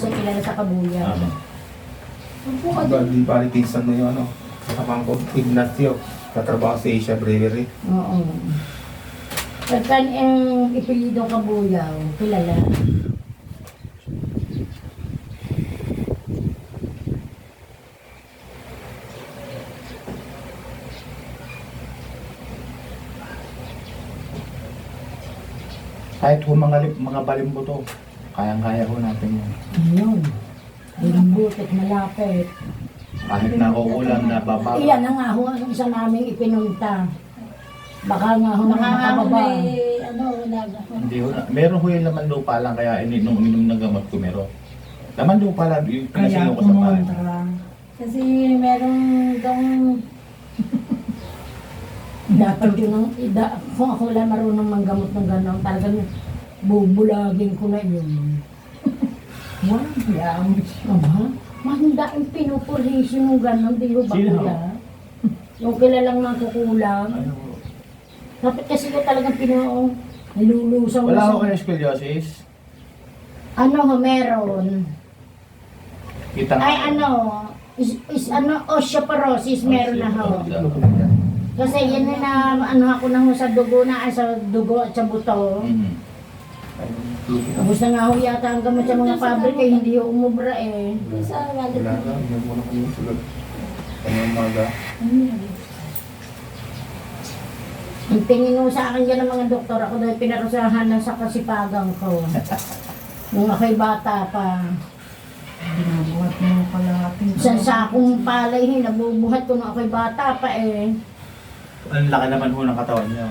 kasi kilala sa Kabuya. Upo ka Diba, din. di bali pinsan mo yung ano, kasama ko, Ignacio, katrabaho sa Asia Brewery. Oo. Pagka ang ipilidong Kabuyaw, kilala. Kahit ho mga balimbuto, kayang-kaya ho natin yun. Ayun. Ayun butit, malapit. Kahit nakukulam na babaw. Iyan na nga ho ang isa naming ipinunta. Baka nga ho Baka nga makababa. may ano, naga. Hindi ho na. Meron ho yung laman lupa lang kaya nung uminom ng gamot ko meron. Laman lupa lang yung pinasino ko sa bahay. Kasi meron dong Dapat yun ang kung ako lang marunong manggamot ng gano'n, talagang bubulagin ko na yun. Wala. Aba, mahanda ang pinupulisyon ng gano'n, di ba Sino? kuya? Yung kilalang makukulang. Ano, Dapat kasi ko talagang nilulusaw wala na ho kayo scoliosis? Ano ho, meron. Kita nga. Ay ano, is ano, osteoporosis meron na ho. Ano ko lang yan? Kasi yan na ano ako na ho sa dugo na, ay sa dugo at sa buto. Mhm. Tapos na nga ho yata ang gamot sa mga pabrika, hindi ho umubra eh. sa wallet Wala mo. na, hindi mo na kami sulat. Ano yung mga Ang tingin ho sa akin dyan ng mga doktor, ako dahil pinarusahan na sa kasipagang ko. Nung ako'y bata pa. Binabuhat mo pala ating Isang sakong palay, nabubuhat ko nung ako'y bata pa eh. Ang laki naman ho ng katawan niyo.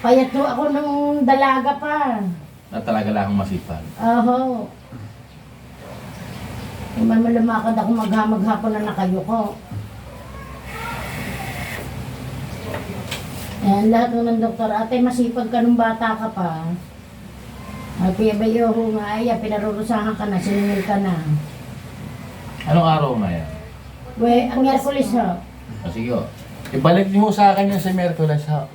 Payat ho ako nung dalaga pa. Na talaga lang akong masipag. Oho. Naman malumakad ako maghapon na nakayuko. Ayan, lahat ng doktor, ate, masipag ka nung bata ka pa. Ay, kuya bayo ho nga, ay, pinarurusahan ka na, siningil ka na. Anong araw na yan? We, ang Miyerkules ho. Sige ho. Ibalik niyo ho sa akin yung sa Miyerkules ha.